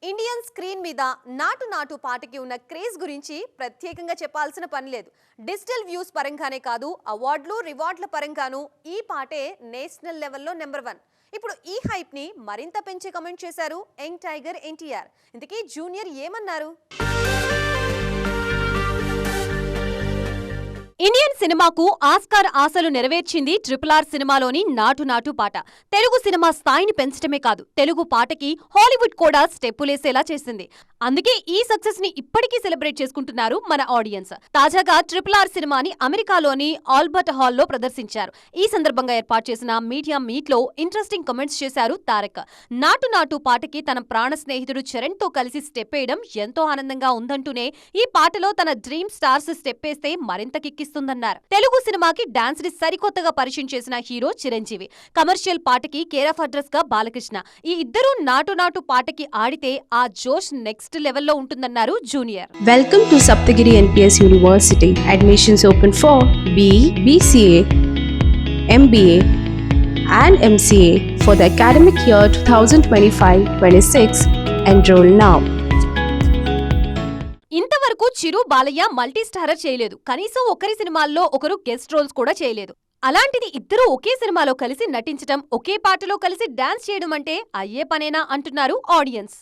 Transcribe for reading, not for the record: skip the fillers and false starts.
Indian screen మీద నాటు నాటు పాటకి ఉన్న క్రేజ్ గురించి ప్రత్యేకంగా చెప్పాల్సిన పని లేదు. డిజిటల్ వ్యూస్ పరంగానే కాదు, అవార్డులు రివార్డుల పరంగాను ఈ పాటే నేషనల్ లెవెల్లో నెంబర్ 1. ఇప్పుడు ఈ హైప్ ని మరింత పెంచి కమెంట్ చేశారు యంగ్ టైగర్ ఎన్టీఆర్. ఇంతకీ జూనియర్ ఏమన్నారు? ఇండియన్ సినిమాకు ఆస్కార్ ఆశలు నెరవేర్చింది RRR సినిమాలోని నాటు నాటు పాట. తెలుగు సినిమా స్థాయిని పెంచడమే కాదు, తెలుగు పాటకి హాలీవుడ్ కూడా స్టెప్పులేసేలా చేసింది. అందుకే ఈ సక్సెస్ ని ఇప్పటికీ సెలబ్రేట్ చేసుకుంటున్నారు మన ఆడియన్స్. తాజాగా RRR సినిమాని అమెరికాలోని ఆల్బర్ట్ హాల్లో ప్రదర్శించారు. ఈ సందర్భంగా ఏర్పాటు చేసిన మీడియా మీట్ లో ఇంట్రెస్టింగ్ కమెంట్స్ చేశారు తారక్. నాటు నాటు పాటకి తన ప్రాణ స్నేహితుడు చరణ్ తో కలిసి స్టెప్ వేయడం ఎంతో ఆనందంగా ఉందంటూనే ఈ పాటలో తన డ్రీమ్ స్టార్స్ స్టెప్ వేస్తే మరింత కిక్కిస్తుందన్నారు. తెలుగు సినిమాకి డాన్స్ ని సరికొత్తగా పరిచయం చేసిన హీరో చిరంజీవి. కమర్షియల్ పాటకి కేర్ ఆఫ్ అడ్రస్ గా బాలకృష్ణ. ఈ ఇద్దరు నాటు నాటు పాటకి ఆడితే ఆ జోష్ నెక్స్ట్ లెవెల్లో ఉంటుందన్నారు junior. Welcome to Saptagiri NPS University. Admissions open for BE, BCA, MBA and MCA for the academic year 2025-26. Enroll now. ఇంతవరకు చిరు బాలయ్య మల్టీ స్టారర్ చేయలేదు. కనీసం ఒకరి సినిమాల్లో ఒకరు గెస్ట్ రోల్స్ కూడా చేయలేదు. అలాంటిది ఇద్దరు ఒకే సినిమాలో కలిసి నటించడం, ఒకే పాటలో కలిసి డాన్స్ చేయడం అంటే అయ్యే పనేనా అంటున్నారు ఆడియన్స్.